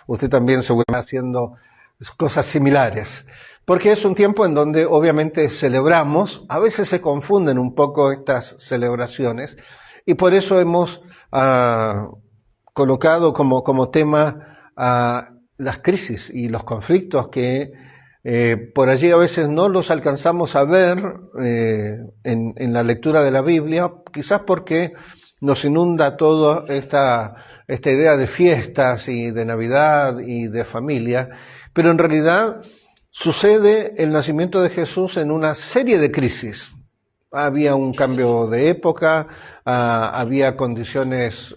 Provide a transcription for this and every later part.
usted también seguramente está haciendo cosas similares, porque es un tiempo en donde obviamente celebramos, a veces se confunden un poco estas celebraciones, y por eso hemos colocado como tema las crisis y los conflictos que por allí a veces no los alcanzamos a ver en la lectura de la Biblia, quizás porque nos inunda toda esta idea de fiestas y de Navidad y de familia, pero en realidad sucede el nacimiento de Jesús en una serie de crisis. Había un cambio de época, había condiciones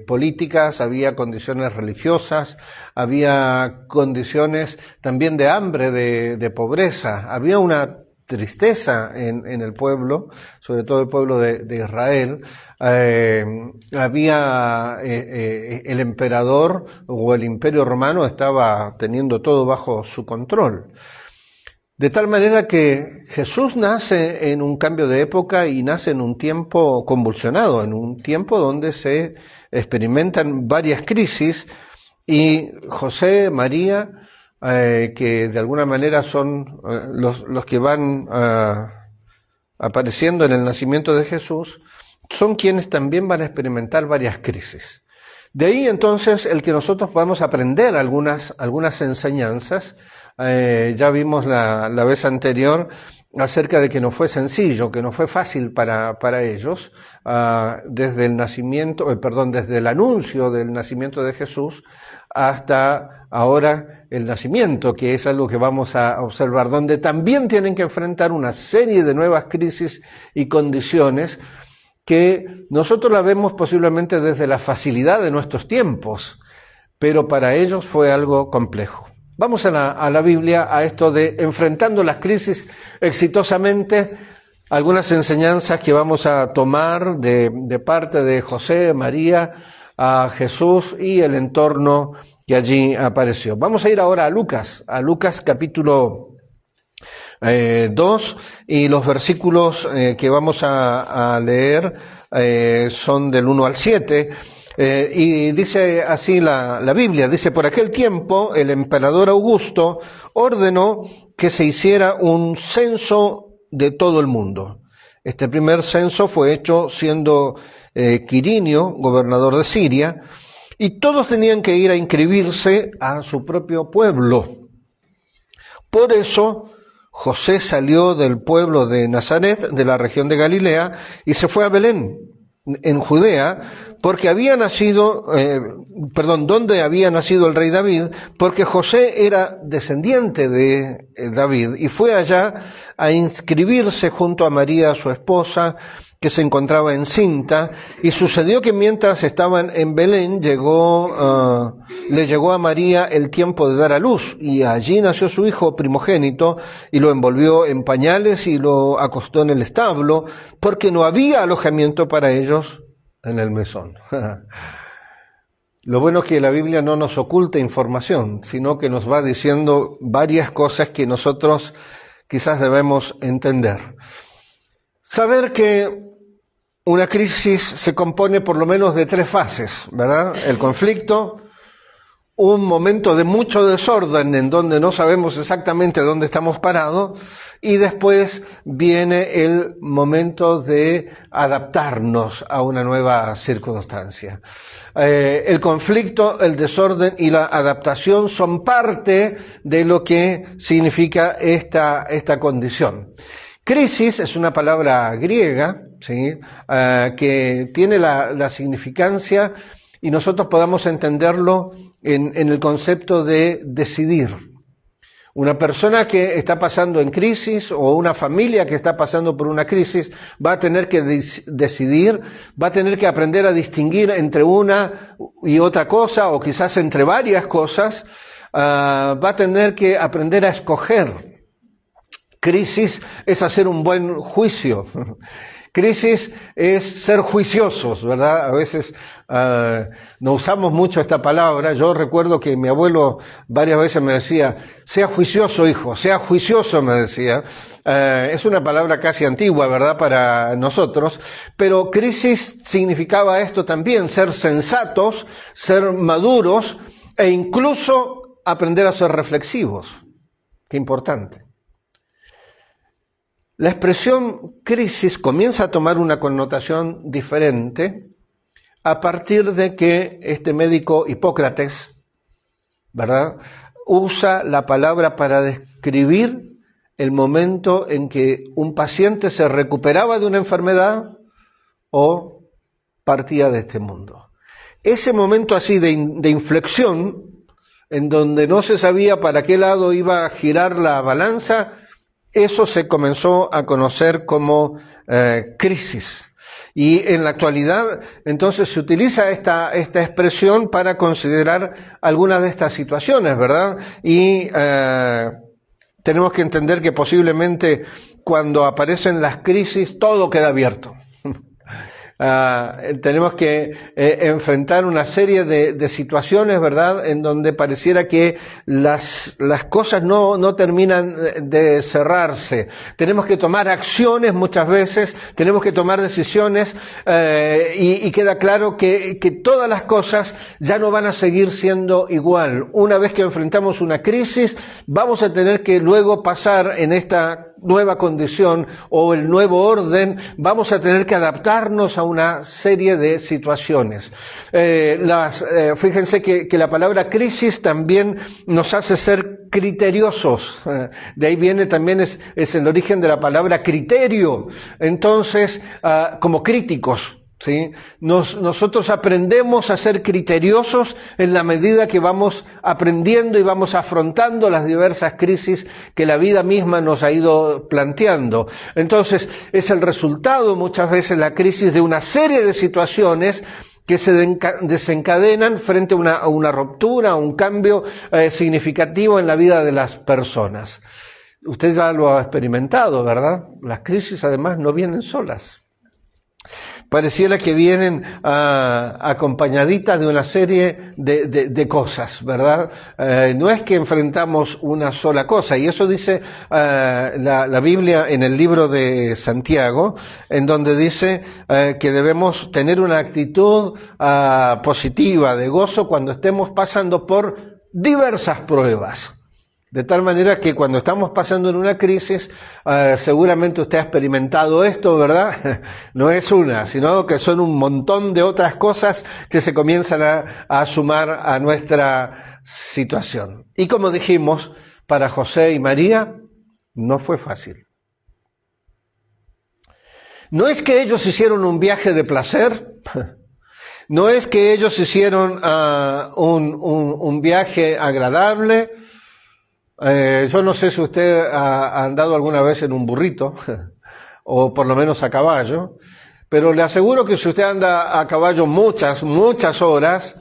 políticas, había condiciones religiosas, había condiciones también de hambre, de pobreza, había una tristeza en el pueblo, sobre todo el pueblo de Israel. Había el emperador o el imperio romano estaba teniendo todo bajo su control. De tal manera que Jesús nace en un cambio de época y nace en un tiempo convulsionado, en un tiempo donde se experimentan varias crisis, y José, María, que de alguna manera son los que van apareciendo en el nacimiento de Jesús, son quienes también van a experimentar varias crisis. De ahí entonces el que nosotros podamos aprender algunas enseñanzas. Ya vimos la vez anterior acerca de que no fue sencillo, que no fue fácil para ellos, desde el desde el anuncio del nacimiento de Jesús hasta ahora el nacimiento, que es algo que vamos a observar, donde también tienen que enfrentar una serie de nuevas crisis y condiciones que nosotros la vemos posiblemente desde la facilidad de nuestros tiempos, pero para ellos fue algo complejo. Vamos a la Biblia, a esto de enfrentando las crisis exitosamente, algunas enseñanzas que vamos a tomar de parte de José, María, a Jesús y el entorno que allí apareció. Vamos a ir ahora a Lucas capítulo 2, y los versículos que vamos a leer son del 1 al 7. Y dice así la Biblia, dice: por aquel tiempo el emperador Augusto ordenó que se hiciera un censo de todo el mundo. Este primer censo fue hecho siendo Quirinio gobernador de Siria, y todos tenían que ir a inscribirse a su propio pueblo. Por eso José salió del pueblo de Nazaret, de la región de Galilea, y se fue a Belén, en Judea, porque donde había nacido el rey David, porque José era descendiente de David, y fue allá a inscribirse junto a María, su esposa, que se encontraba encinta. Y sucedió que mientras estaban en Belén le llegó a María el tiempo de dar a luz, y allí nació su hijo primogénito, y lo envolvió en pañales y lo acostó en el establo, porque no había alojamiento para ellos en el mesón. Lo bueno es que la Biblia no nos oculta información, sino que nos va diciendo varias cosas que nosotros quizás debemos entender. Saber que una crisis se compone por lo menos de 3 fases, ¿verdad? El conflicto, un momento de mucho desorden en donde no sabemos exactamente dónde estamos parados, y después viene el momento de adaptarnos a una nueva circunstancia. El conflicto, el desorden y la adaptación son parte de lo que significa esta condición. Crisis es una palabra griega, ¿sí? Que tiene la significancia, y nosotros podamos entenderlo en el concepto de decidir. Una persona que está pasando en crisis, o una familia que está pasando por una crisis, va a tener que decidir, va a tener que aprender a distinguir entre una y otra cosa, o quizás entre varias cosas. Va a tener que aprender a escoger. Crisis es hacer un buen juicio. Crisis es ser juiciosos, ¿verdad? A veces no usamos mucho esta palabra. Yo recuerdo que mi abuelo varias veces me decía: sea juicioso, hijo, sea juicioso, me decía. Es una palabra casi antigua, ¿verdad?, para nosotros, pero crisis significaba esto también: ser sensatos, ser maduros, e incluso aprender a ser reflexivos. Qué importante. La expresión crisis comienza a tomar una connotación diferente a partir de que este médico Hipócrates, ¿verdad?, usa la palabra para describir el momento en que un paciente se recuperaba de una enfermedad o partía de este mundo. Ese momento así de inflexión, en donde no se sabía para qué lado iba a girar la balanza, eso se comenzó a conocer como crisis. Y en la actualidad, entonces, se utiliza esta expresión para considerar algunas de estas situaciones, ¿verdad? Y tenemos que entender que posiblemente cuando aparecen las crisis, todo queda abierto. Tenemos que enfrentar una serie de situaciones, ¿verdad?, en donde pareciera que las cosas no terminan de cerrarse. Tenemos que tomar acciones muchas veces, tenemos que tomar decisiones y queda claro que todas las cosas ya no van a seguir siendo igual. Una vez que enfrentamos una crisis, vamos a tener que luego pasar en esta nueva condición o el nuevo orden, vamos a tener que adaptarnos a una serie de situaciones. Fíjense que la palabra crisis también nos hace ser criteriosos. De ahí viene también, es el origen de la palabra criterio. Entonces, como críticos, ¿sí? Nosotros aprendemos a ser criteriosos en la medida que vamos aprendiendo y vamos afrontando las diversas crisis que la vida misma nos ha ido planteando. Entonces, es el resultado muchas veces la crisis de una serie de situaciones que se desencadenan frente a una ruptura, a un cambio significativo en la vida de las personas. Usted ya lo ha experimentado, ¿verdad? Las crisis además no vienen solas. Pareciera que vienen acompañaditas de una serie de cosas, ¿verdad? No es que enfrentamos una sola cosa, y eso dice la Biblia en el libro de Santiago, en donde dice que debemos tener una actitud positiva, de gozo, cuando estemos pasando por diversas pruebas. De tal manera que cuando estamos pasando en una crisis, seguramente usted ha experimentado esto, ¿verdad? No es una, sino que son un montón de otras cosas que se comienzan a sumar a nuestra situación. Y como dijimos, para José y María no fue fácil. No es que ellos hicieron un viaje de placer, no es que ellos hicieron un viaje agradable. Yo no sé si usted ha andado alguna vez en un burrito, o por lo menos a caballo, pero le aseguro que si usted anda a caballo muchas horas,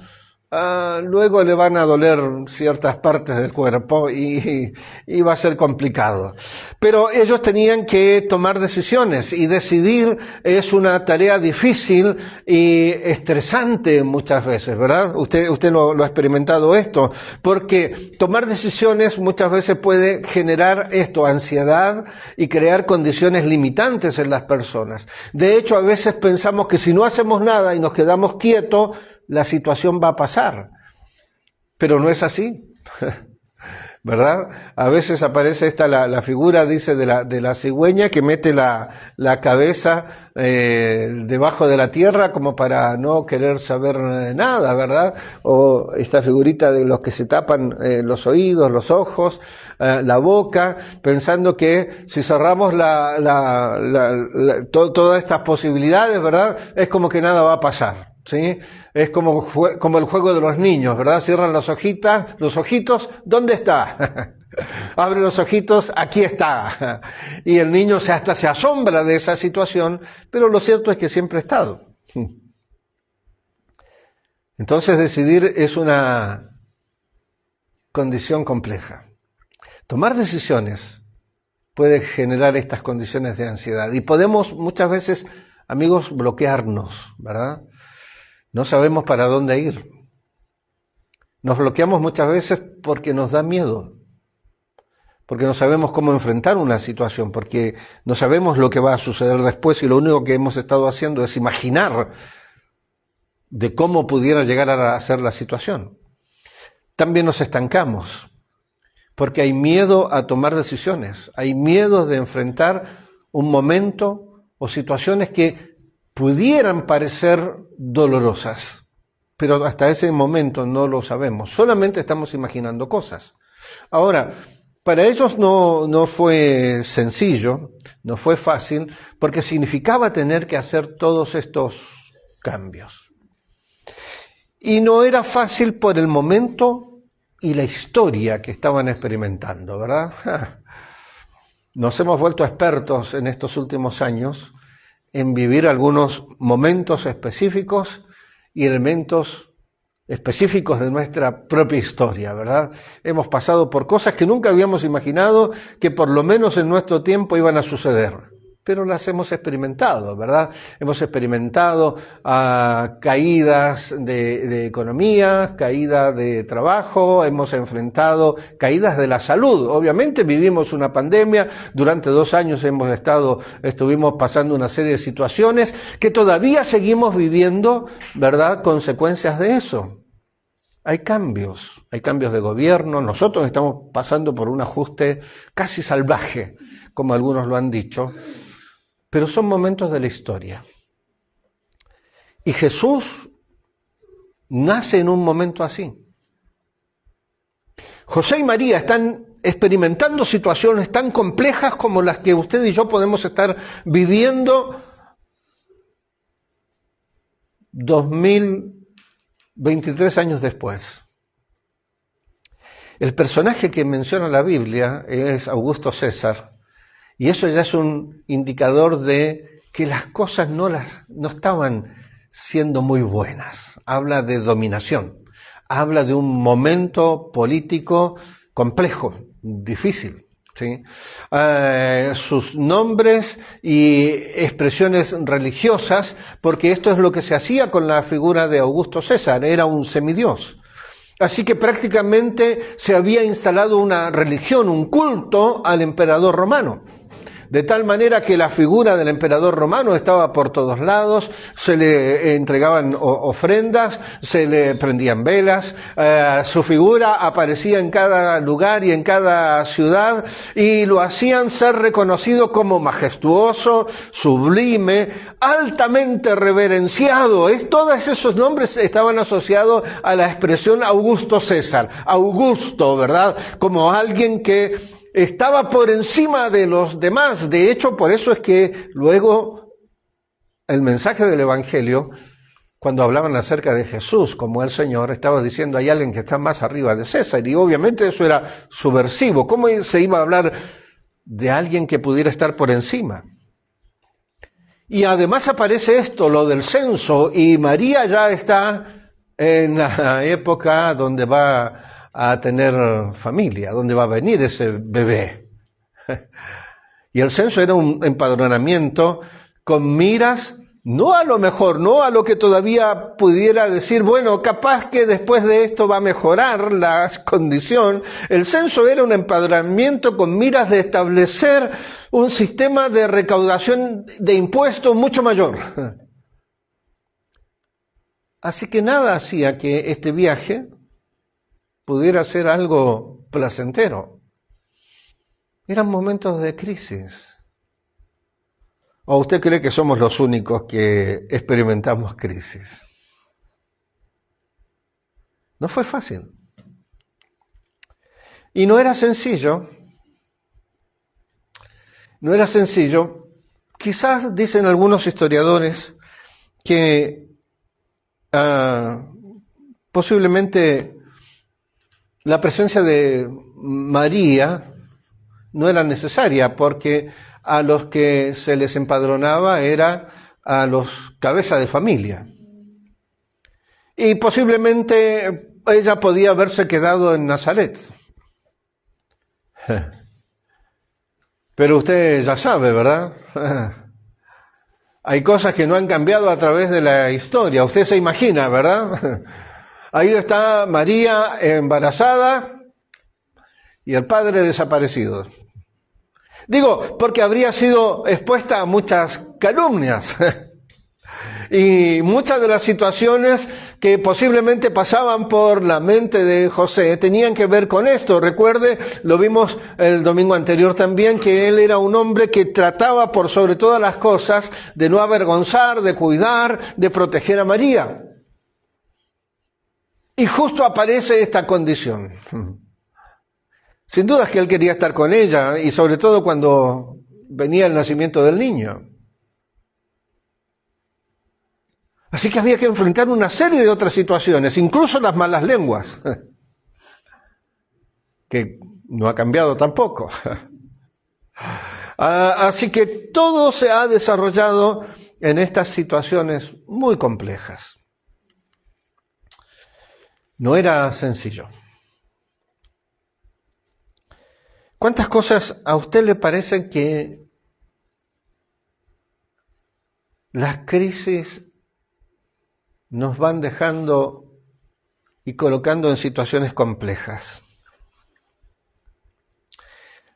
luego le van a doler ciertas partes del cuerpo y va a ser complicado. Pero ellos tenían que tomar decisiones, y decidir es una tarea difícil y estresante muchas veces, ¿verdad? Usted lo ha experimentado esto, porque tomar decisiones muchas veces puede generar ansiedad y crear condiciones limitantes en las personas. De hecho, a veces pensamos que si no hacemos nada y nos quedamos quietos, la situación va a pasar, pero no es así, ¿verdad? A veces aparece la figura, dice, de la cigüeña que mete la cabeza debajo de la tierra como para no querer saber nada, ¿verdad? O esta figurita de los que se tapan los oídos, los ojos, la boca, pensando que si cerramos todas estas posibilidades, ¿verdad?, es como que nada va a pasar. ¿Sí? Es como el juego de los niños, ¿verdad? Cierran los ojitos, ¿dónde está? Abre los ojitos, aquí está. Y el niño hasta se asombra de esa situación, pero lo cierto es que siempre ha estado. Entonces decidir es una condición compleja. Tomar decisiones puede generar estas condiciones de ansiedad, y podemos muchas veces, amigos, bloquearnos, ¿verdad? No sabemos para dónde ir. Nos bloqueamos muchas veces porque nos da miedo, porque no sabemos cómo enfrentar una situación, porque no sabemos lo que va a suceder después, y lo único que hemos estado haciendo es imaginar de cómo pudiera llegar a ser la situación. también nos estancamos, porque hay miedo a tomar decisiones, hay miedo de enfrentar un momento o situaciones que pudieran parecer dolorosas, pero hasta ese momento no lo sabemos, solamente estamos imaginando cosas. Ahora, para ellos no fue sencillo, no fue fácil, porque significaba tener que hacer todos estos cambios. Y no era fácil por el momento y la historia que estaban experimentando, ¿verdad? Nos hemos vuelto expertos en estos últimos años en vivir algunos momentos específicos y elementos específicos de nuestra propia historia, ¿verdad? Hemos pasado por cosas que nunca habíamos imaginado que por lo menos en nuestro tiempo iban a suceder, pero las hemos experimentado, ¿verdad? Hemos experimentado caídas de economía, caídas de trabajo, hemos enfrentado caídas de la salud. Obviamente vivimos una pandemia, durante 2 años estuvimos pasando una serie de situaciones que todavía seguimos viviendo, ¿verdad? Consecuencias de eso. Hay cambios de gobierno, nosotros estamos pasando por un ajuste casi salvaje, como algunos lo han dicho, pero son momentos de la historia. Y Jesús nace en un momento así. José y María están experimentando situaciones tan complejas como las que usted y yo podemos estar viviendo 2023 años después. El personaje que menciona la Biblia es Augusto César, y eso ya es un indicador de que las cosas no estaban siendo muy buenas. Habla de dominación, habla de un momento político complejo, difícil, ¿sí? Sus nombres y expresiones religiosas, porque esto es lo que se hacía con la figura de Augusto César, era un semidios. Así que prácticamente se había instalado una religión, un culto al emperador romano. De tal manera que la figura del emperador romano estaba por todos lados, se le entregaban ofrendas, se le prendían velas, su figura aparecía en cada lugar y en cada ciudad y lo hacían ser reconocido como majestuoso, sublime, altamente reverenciado. Todos esos nombres estaban asociados a la expresión Augusto César, Augusto, ¿verdad? Como alguien que estaba por encima de los demás. De hecho, por eso es que luego el mensaje del Evangelio, cuando hablaban acerca de Jesús como el Señor, estaba diciendo hay alguien que está más arriba de César, y obviamente eso era subversivo. ¿Cómo se iba a hablar de alguien que pudiera estar por encima? Y además aparece esto, lo del censo, y María ya está en la época donde va a tener familia, donde va a venir ese bebé. Y el censo era un empadronamiento con miras, no a lo mejor, no a lo que todavía pudiera decir, bueno, capaz que después de esto va a mejorar la condición. El censo era un empadronamiento con miras de establecer un sistema de recaudación de impuestos mucho mayor. Así que nada hacía que este viaje pudiera ser algo placentero. Eran momentos de crisis. ¿O usted cree que somos los únicos que experimentamos crisis? No fue fácil. Y no era sencillo. No era sencillo. Quizás dicen algunos historiadores que posiblemente la presencia de María no era necesaria, porque a los que se les empadronaba era a los cabezas de familia. Y posiblemente ella podía haberse quedado en Nazaret. Pero usted ya sabe, ¿verdad? Hay cosas que no han cambiado a través de la historia. Usted se imagina, ¿verdad? Ahí está María embarazada y el padre desaparecido. Digo, porque habría sido expuesta a muchas calumnias. Y muchas de las situaciones que posiblemente pasaban por la mente de José tenían que ver con esto. Recuerde, lo vimos el domingo anterior también, que él era un hombre que trataba por sobre todas las cosas de no avergonzar, de cuidar, de proteger a María. Y justo aparece esta condición. Sin duda es que él quería estar con ella, y sobre todo cuando venía el nacimiento del niño. Así que había que enfrentar una serie de otras situaciones, incluso las malas lenguas, que no ha cambiado tampoco. Así que todo se ha desarrollado en estas situaciones muy complejas. No era sencillo. ¿Cuántas cosas a usted le parecen que las crisis nos van dejando y colocando en situaciones complejas?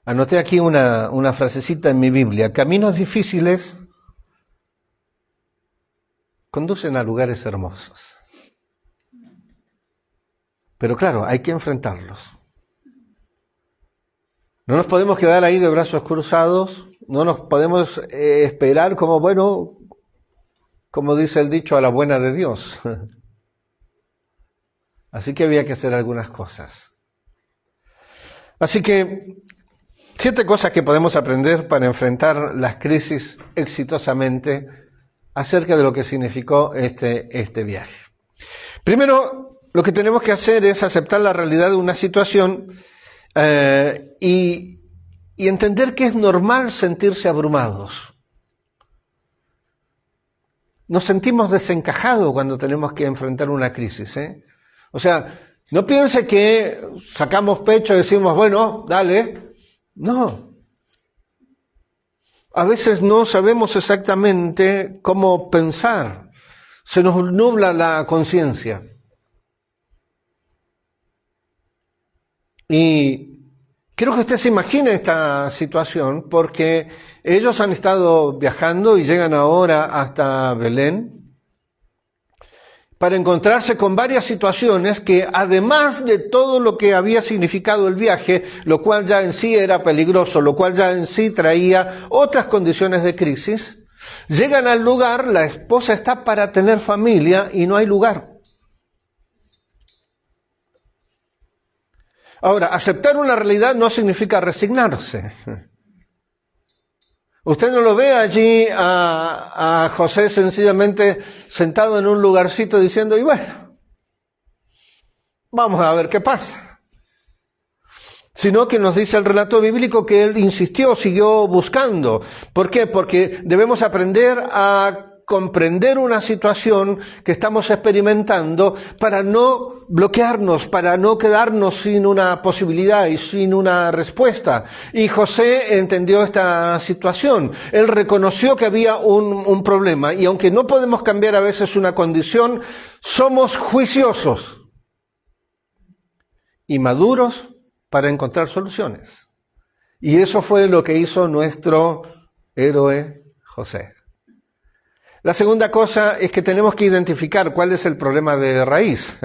Anoté aquí una frasecita en mi Biblia. Caminos difíciles conducen a lugares hermosos. Pero claro, hay que enfrentarlos. No nos podemos quedar ahí de brazos cruzados, no nos podemos esperar como, bueno, como dice el dicho, a la buena de Dios. Así que había que hacer algunas cosas. Así que 7 cosas que podemos aprender para enfrentar las crisis exitosamente acerca de lo que significó este viaje. Primero, lo que tenemos que hacer es aceptar la realidad de una situación y entender que es normal sentirse abrumados. Nos sentimos desencajados cuando tenemos que enfrentar una crisis, O sea, no piense que sacamos pecho y decimos, bueno, dale. No. A veces no sabemos exactamente cómo pensar. Se nos nubla la conciencia. Y quiero que usted se imagine esta situación porque ellos han estado viajando y llegan ahora hasta Belén para encontrarse con varias situaciones que, además de todo lo que había significado el viaje, lo cual ya en sí era peligroso, lo cual ya en sí traía otras condiciones de crisis, llegan al lugar, la esposa está para tener familia y no hay lugar. Ahora, aceptar una realidad no significa resignarse. Usted no lo ve allí a José sencillamente sentado en un lugarcito diciendo, y bueno, vamos a ver qué pasa. Sino que nos dice el relato bíblico que él insistió, siguió buscando. ¿Por qué? Porque debemos aprender a comprender una situación que estamos experimentando para no bloquearnos, para no quedarnos sin una posibilidad y sin una respuesta. Y José entendió esta situación. Él reconoció que había un problema y aunque no podemos cambiar a veces una condición, somos juiciosos y maduros para encontrar soluciones. Y eso fue lo que hizo nuestro héroe José. La segunda cosa es que tenemos que identificar cuál es el problema de raíz.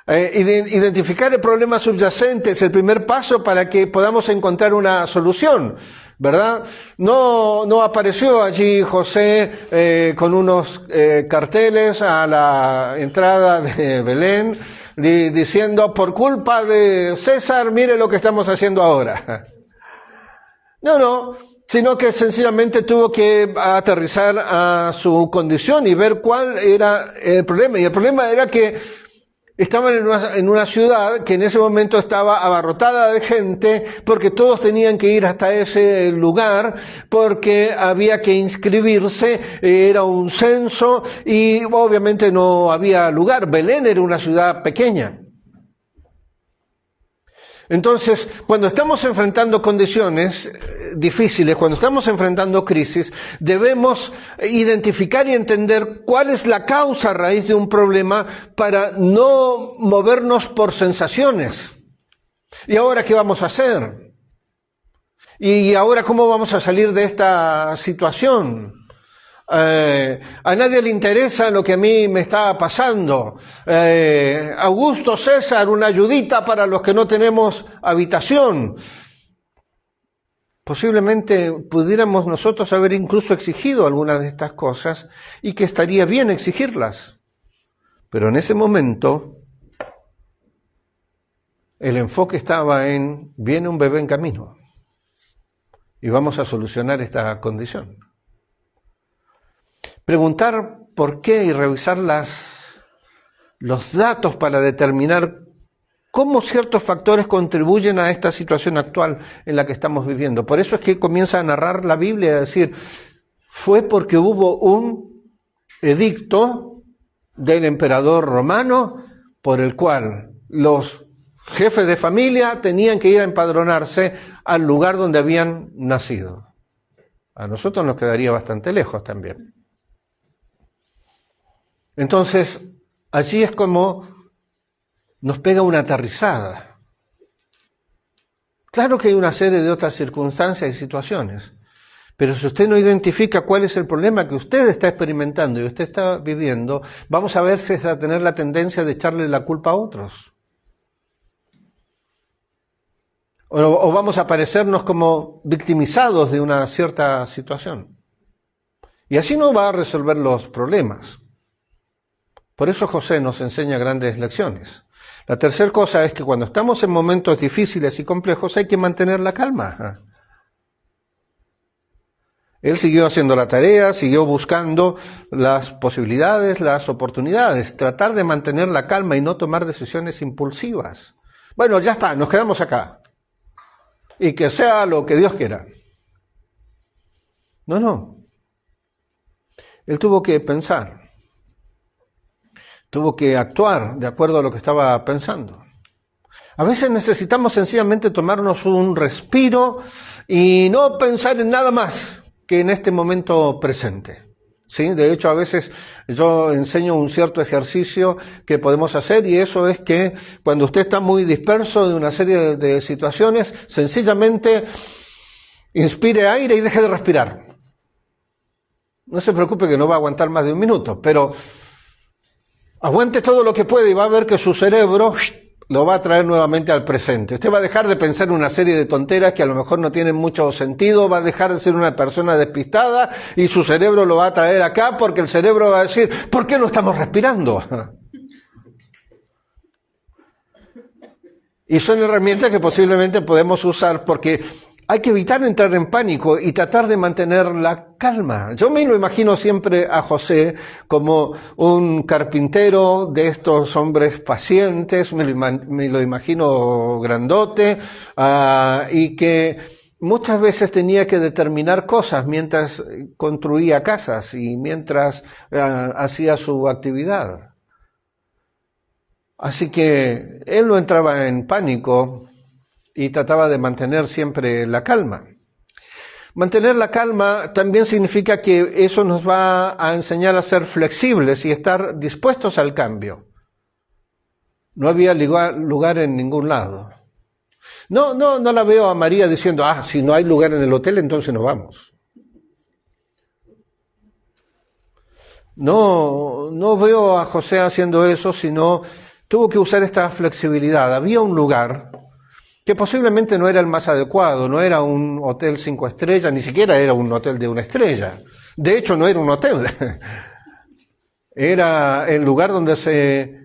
Identificar el problema subyacente es el primer paso para que podamos encontrar una solución, ¿verdad? No apareció allí José con unos carteles a la entrada de Belén diciendo, por culpa de César, mire lo que estamos haciendo ahora. No, sino que sencillamente tuvo que aterrizar a su condición y ver cuál era el problema. Y el problema era que estaban en una ciudad que en ese momento estaba abarrotada de gente porque todos tenían que ir hasta ese lugar porque había que inscribirse, era un censo y obviamente no había lugar. Belén era una ciudad pequeña. Entonces, cuando estamos enfrentando condiciones difíciles, cuando estamos enfrentando crisis, debemos identificar y entender cuál es la causa raíz de un problema para no movernos por sensaciones. ¿Y ahora qué vamos a hacer? ¿Y ahora cómo vamos a salir de esta situación? A nadie le interesa lo que a mí me está pasando. Augusto César, una ayudita para los que no tenemos habitación. Posiblemente pudiéramos nosotros haber incluso exigido algunas de estas cosas y que estaría bien exigirlas. Pero en ese momento el enfoque estaba en, viene un bebé en camino y vamos a solucionar esta condición. Preguntar por qué y revisar los datos para determinar cómo ciertos factores contribuyen a esta situación actual en la que estamos viviendo. Por eso es que comienza a narrar la Biblia y a decir, fue porque hubo un edicto del emperador romano por el cual los jefes de familia tenían que ir a empadronarse al lugar donde habían nacido. A nosotros nos quedaría bastante lejos también. Entonces, allí es como nos pega una aterrizada. Claro que hay una serie de otras circunstancias y situaciones, pero si usted no identifica cuál es el problema que usted está experimentando y usted está viviendo, vamos a ver si es a tener la tendencia de echarle la culpa a otros. O vamos a parecernos como victimizados de una cierta situación. Y así no va a resolver los problemas. Por eso José nos enseña grandes lecciones. La tercera cosa es que cuando estamos en momentos difíciles y complejos hay que mantener la calma. Él siguió haciendo la tarea, siguió buscando las posibilidades, las oportunidades, tratar de mantener la calma y no tomar decisiones impulsivas. Bueno, ya está, nos quedamos acá. Y que sea lo que Dios quiera. No. Él tuvo que pensar. Tuvo que actuar de acuerdo a lo que estaba pensando. A veces necesitamos sencillamente tomarnos un respiro y no pensar en nada más que en este momento presente. ¿Sí? De hecho, a veces yo enseño un cierto ejercicio que podemos hacer y eso es que cuando usted está muy disperso de una serie de situaciones, sencillamente inspire aire y deje de respirar. No se preocupe que no va a aguantar más de un minuto, pero aguante todo lo que puede y va a ver que su cerebro lo va a traer nuevamente al presente. Usted va a dejar de pensar una serie de tonteras que a lo mejor no tienen mucho sentido, va a dejar de ser una persona despistada y su cerebro lo va a traer acá porque el cerebro va a decir, ¿por qué no estamos respirando? Y son herramientas que posiblemente podemos usar porque hay que evitar entrar en pánico y tratar de mantener la calma. Yo me lo imagino siempre a José como un carpintero de estos hombres pacientes, me lo imagino grandote, y que muchas veces tenía que determinar cosas mientras construía casas y mientras hacía su actividad. Así que él no entraba en pánico y trataba de mantener siempre la calma. Mantener la calma también significa que eso nos va a enseñar a ser flexibles y estar dispuestos al cambio. No había lugar en ningún lado. No la veo a María diciendo, si no hay lugar en el hotel, entonces no vamos. No veo a José haciendo eso, sino tuvo que usar esta flexibilidad. Había un lugar que posiblemente no era el más adecuado, no era un hotel 5 estrellas, ni siquiera era un hotel de 1 estrella. De hecho, no era un hotel. Era el lugar donde se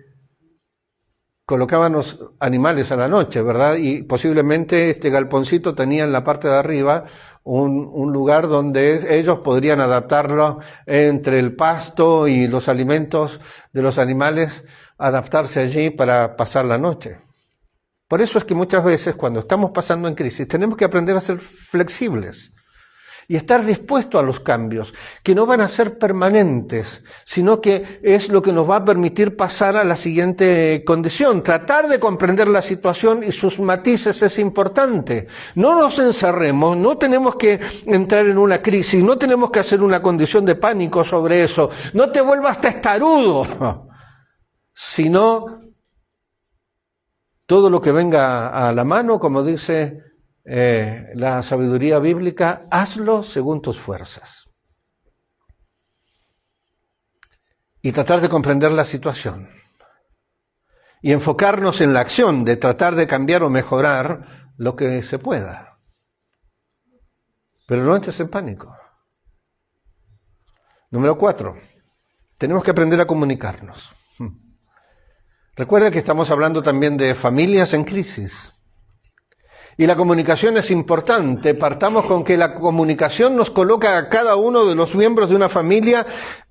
colocaban los animales a la noche, ¿verdad? Y posiblemente este galponcito tenía en la parte de arriba un lugar donde ellos podrían adaptarlo entre el pasto y los alimentos de los animales, adaptarse allí para pasar la noche. Por eso es que muchas veces cuando estamos pasando en crisis tenemos que aprender a ser flexibles y estar dispuestos a los cambios, que no van a ser permanentes, sino que es lo que nos va a permitir pasar a la siguiente condición. Tratar de comprender la situación y sus matices es importante. No nos encerremos, no tenemos que entrar en una crisis, no tenemos que hacer una condición de pánico sobre eso. No te vuelvas testarudo, sino todo lo que venga a la mano, como dice la sabiduría bíblica, hazlo según tus fuerzas. y tratar de comprender la situación. Y enfocarnos en la acción de tratar de cambiar o mejorar lo que se pueda. Pero no entres en pánico. Número 4. Tenemos que aprender a comunicarnos. Recuerda que estamos hablando también de familias en crisis. Y la comunicación es importante. Partamos con que la comunicación nos coloca a cada uno de los miembros de una familia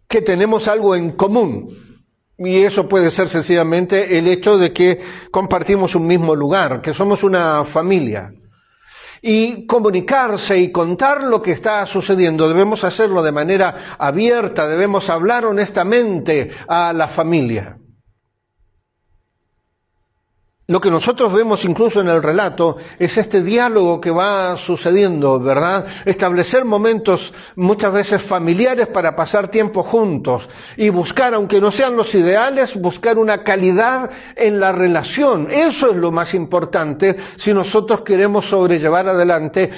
que tenemos algo en común. Y eso puede ser sencillamente el hecho de que compartimos un mismo lugar, que somos una familia. Y comunicarse y contar lo que está sucediendo, debemos hacerlo de manera abierta, debemos hablar honestamente a la familia. Lo que nosotros vemos incluso en el relato es este diálogo que va sucediendo, ¿verdad? Establecer momentos muchas veces familiares para pasar tiempo juntos y buscar, aunque no sean los ideales, buscar una calidad en la relación. Eso es lo más importante si nosotros queremos sobrellevar adelante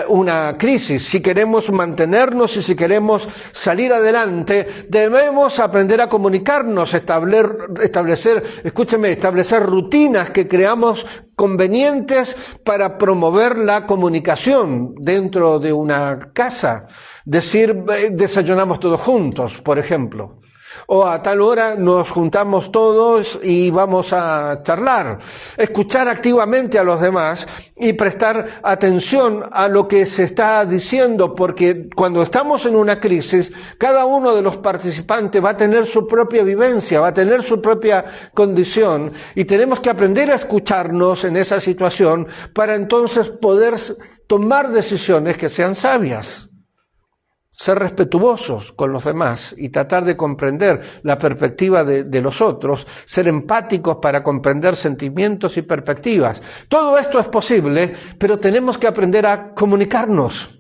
una crisis. Si queremos mantenernos y si queremos salir adelante, debemos aprender a comunicarnos, establecer rutinas que creamos convenientes para promover la comunicación dentro de una casa. Decir, desayunamos todos juntos, por ejemplo. O a tal hora nos juntamos todos y vamos a charlar. Escuchar activamente a los demás y prestar atención a lo que se está diciendo, porque cuando estamos en una crisis, cada uno de los participantes va a tener su propia vivencia, va a tener su propia condición, y tenemos que aprender a escucharnos en esa situación para entonces poder tomar decisiones que sean sabias. Ser respetuosos con los demás y tratar de comprender la perspectiva de los otros, ser empáticos para comprender sentimientos y perspectivas. Todo esto es posible, pero tenemos que aprender a comunicarnos.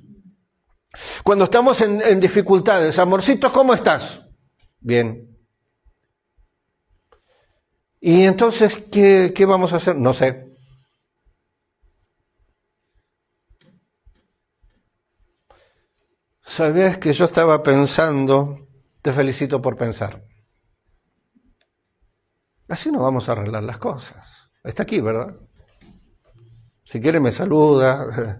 Cuando estamos en dificultades, amorcito, ¿cómo estás? Bien. ¿Y entonces qué vamos a hacer? No sé. ¿Sabías que yo estaba pensando? Te felicito por pensar. Así no vamos a arreglar las cosas. Está aquí, ¿verdad? Si quiere me saluda.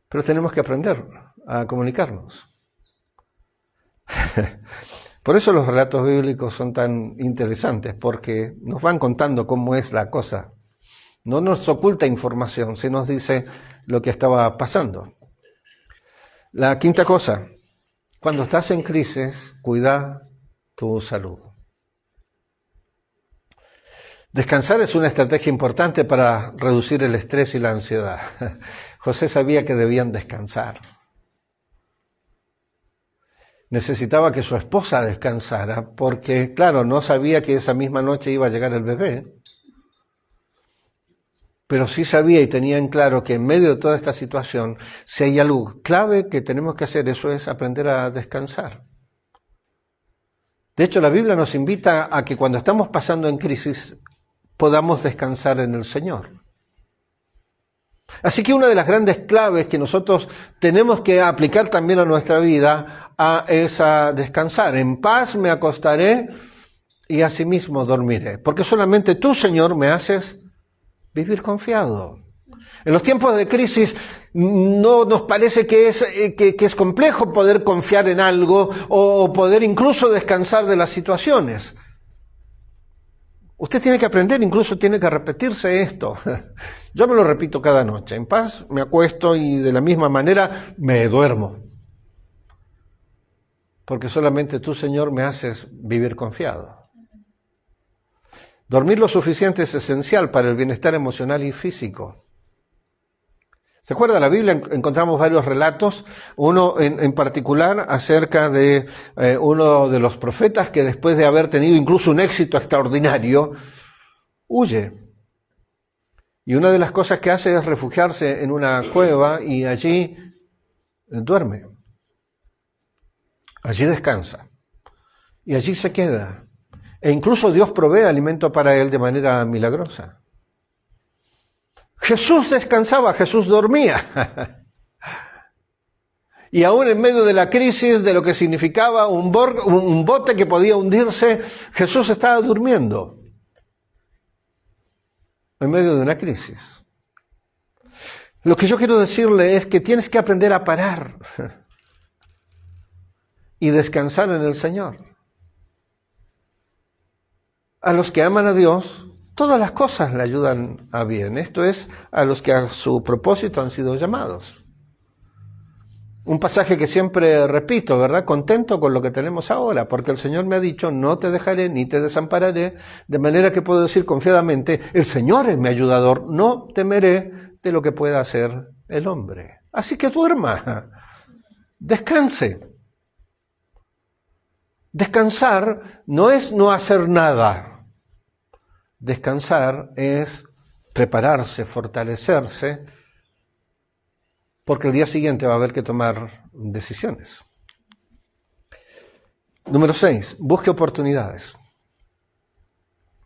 Pero tenemos que aprender a comunicarnos. Por eso los relatos bíblicos son tan interesantes, porque nos van contando cómo es la cosa. No nos oculta información, se nos dice lo que estaba pasando. La quinta cosa, cuando estás en crisis, cuida tu salud. Descansar es una estrategia importante para reducir el estrés y la ansiedad. José sabía que debían descansar. Necesitaba que su esposa descansara porque, claro, no sabía que esa misma noche iba a llegar el bebé. Pero sí sabía y tenía en claro que en medio de toda esta situación, si hay algo clave que tenemos que hacer, eso es aprender a descansar. De hecho, la Biblia nos invita a que cuando estamos pasando en crisis, podamos descansar en el Señor. Así que una de las grandes claves que nosotros tenemos que aplicar también a nuestra vida es a descansar. En paz me acostaré y asimismo dormiré. Porque solamente tú, Señor, me haces vivir confiado. En los tiempos de crisis no nos parece que es complejo poder confiar en algo o poder incluso descansar de las situaciones. Usted tiene que aprender, incluso tiene que repetirse esto. Yo me lo repito cada noche. En paz me acuesto y de la misma manera me duermo. Porque solamente tú, Señor, me haces vivir confiado. Dormir lo suficiente es esencial para el bienestar emocional y físico. ¿Se acuerda? En la Biblia encontramos varios relatos, uno en particular acerca de uno de los profetas que después de haber tenido incluso un éxito extraordinario, huye. Y una de las cosas que hace es refugiarse en una cueva y allí duerme. Allí descansa. Y allí se queda. E incluso Dios provee alimento para él de manera milagrosa. Jesús descansaba, Jesús dormía. Y aún en medio de la crisis, de lo que significaba un bote que podía hundirse, Jesús estaba durmiendo. En medio de una crisis. Lo que yo quiero decirle es que tienes que aprender a parar y descansar en el Señor. A los que aman a Dios, todas las cosas le ayudan a bien. Esto es, a los que a su propósito han sido llamados. Un pasaje que siempre repito, ¿verdad? Contento con lo que tenemos ahora, porque el Señor me ha dicho, no te dejaré ni te desampararé, de manera que puedo decir confiadamente, el Señor es mi ayudador, no temeré de lo que pueda hacer el hombre. Así que duerma, descanse. Descansar no es no hacer nada. Descansar es prepararse, fortalecerse, porque el día siguiente va a haber que tomar decisiones. Número 6, busque oportunidades.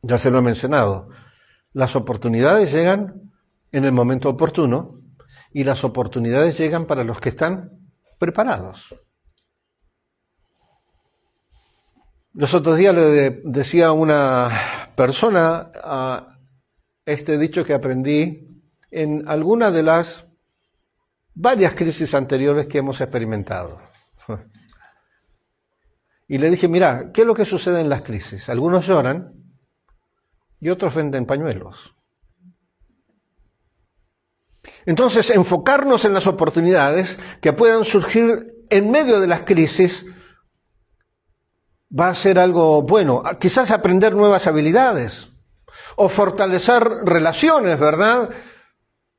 Ya se lo he mencionado. Las oportunidades llegan en el momento oportuno y las oportunidades llegan para los que están preparados. Los otros días le decía a una persona este dicho que aprendí en alguna de las varias crisis anteriores que hemos experimentado. Y le dije, mira, ¿qué es lo que sucede en las crisis? Algunos lloran y otros venden pañuelos. Entonces, enfocarnos en las oportunidades que puedan surgir en medio de las crisis va a ser algo bueno. Quizás aprender nuevas habilidades o fortalecer relaciones, ¿verdad?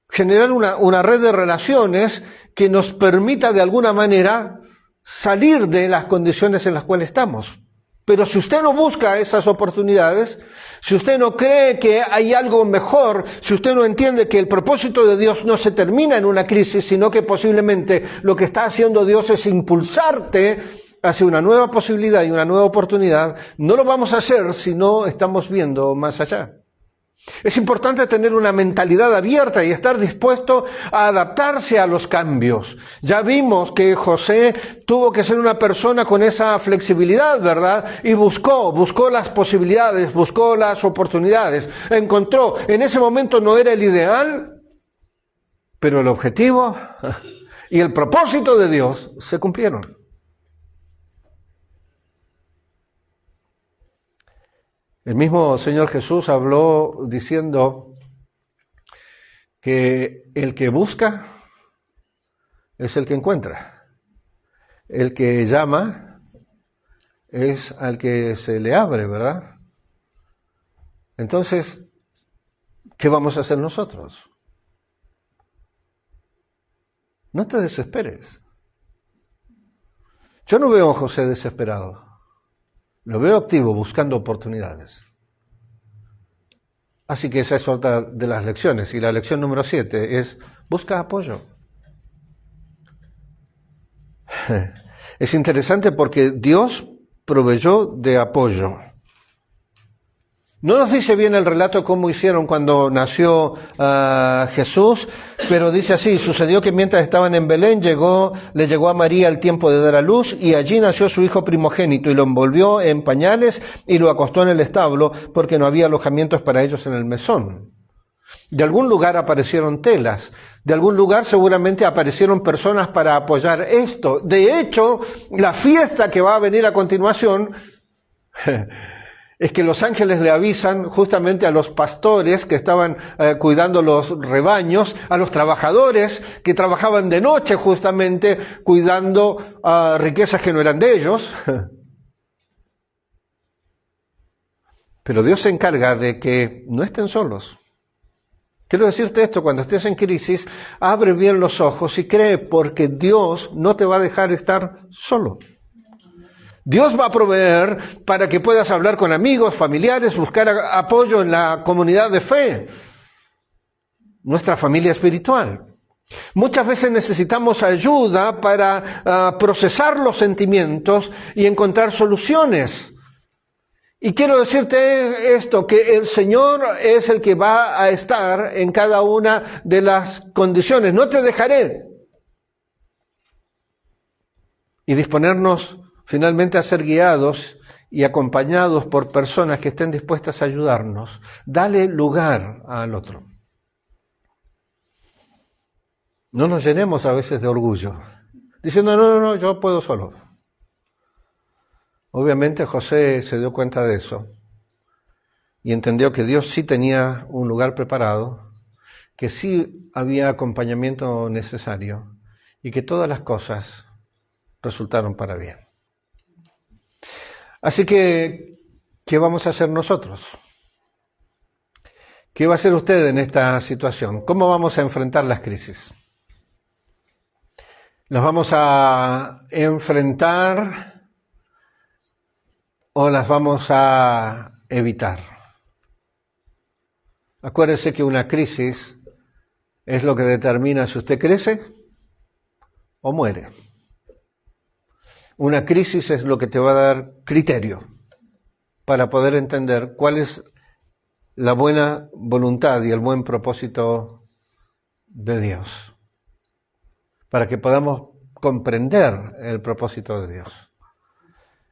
Generar una red de relaciones que nos permita de alguna manera salir de las condiciones en las cuales estamos. Pero si usted no busca esas oportunidades, si usted no cree que hay algo mejor, si usted no entiende que el propósito de Dios no se termina en una crisis, sino que posiblemente lo que está haciendo Dios es impulsarte hacia una nueva posibilidad y una nueva oportunidad, no lo vamos a hacer si no estamos viendo más allá. Es importante tener una mentalidad abierta y estar dispuesto a adaptarse a los cambios. Ya vimos que José tuvo que ser una persona con esa flexibilidad, ¿verdad? Y buscó las posibilidades, buscó las oportunidades, encontró. En ese momento no era el ideal, pero el objetivo y el propósito de Dios se cumplieron. El mismo Señor Jesús habló diciendo que el que busca es el que encuentra. El que llama es al que se le abre, ¿verdad? Entonces, ¿qué vamos a hacer nosotros? No te desesperes. Yo no veo a José desesperado. Lo veo activo, buscando oportunidades. Así que esa es otra de las lecciones. Y la lección número 7 es, busca apoyo. Es interesante porque Dios proveyó de apoyo. No nos dice bien el relato cómo hicieron cuando nació Jesús, pero dice así, sucedió que mientras estaban en Belén le llegó a María el tiempo de dar a luz y allí nació su hijo primogénito y lo envolvió en pañales y lo acostó en el establo porque no había alojamientos para ellos en el mesón. De algún lugar aparecieron telas, de algún lugar seguramente aparecieron personas para apoyar esto. De hecho, la fiesta que va a venir a continuación es que los ángeles le avisan justamente a los pastores que estaban cuidando los rebaños, a los trabajadores que trabajaban de noche justamente cuidando riquezas que no eran de ellos. Pero Dios se encarga de que no estén solos. Quiero decirte esto, cuando estés en crisis, abre bien los ojos y cree, porque Dios no te va a dejar estar solo. Dios va a proveer para que puedas hablar con amigos, familiares, buscar apoyo en la comunidad de fe, nuestra familia espiritual. Muchas veces necesitamos ayuda para procesar los sentimientos y encontrar soluciones. Y quiero decirte esto, que el Señor es el que va a estar en cada una de las condiciones. No te dejaré. y disponernos finalmente a ser guiados y acompañados por personas que estén dispuestas a ayudarnos. Dale lugar al otro. No nos llenemos a veces de orgullo, diciendo, no, yo puedo solo. Obviamente José se dio cuenta de eso y entendió que Dios sí tenía un lugar preparado, que sí había acompañamiento necesario y que todas las cosas resultaron para bien. Así que, ¿qué vamos a hacer nosotros? ¿Qué va a hacer usted en esta situación? ¿Cómo vamos a enfrentar las crisis? ¿Las vamos a enfrentar o las vamos a evitar? Acuérdese que una crisis es lo que determina si usted crece o muere. Una crisis es lo que te va a dar criterio para poder entender cuál es la buena voluntad y el buen propósito de Dios, para que podamos comprender el propósito de Dios.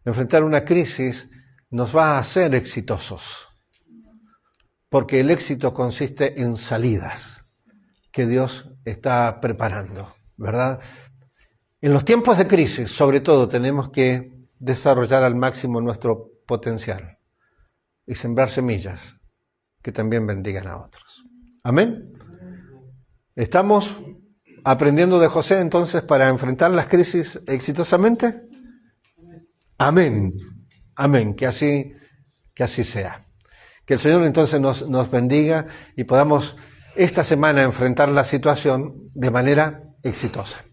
Enfrentar una crisis nos va a hacer exitosos, porque el éxito consiste en salidas que Dios está preparando, ¿verdad? En los tiempos de crisis, sobre todo, tenemos que desarrollar al máximo nuestro potencial y sembrar semillas que también bendigan a otros. ¿Amén? ¿Estamos aprendiendo de José entonces para enfrentar las crisis exitosamente? Amén. Amén. Que así sea. Que el Señor entonces nos bendiga y podamos esta semana enfrentar la situación de manera exitosa.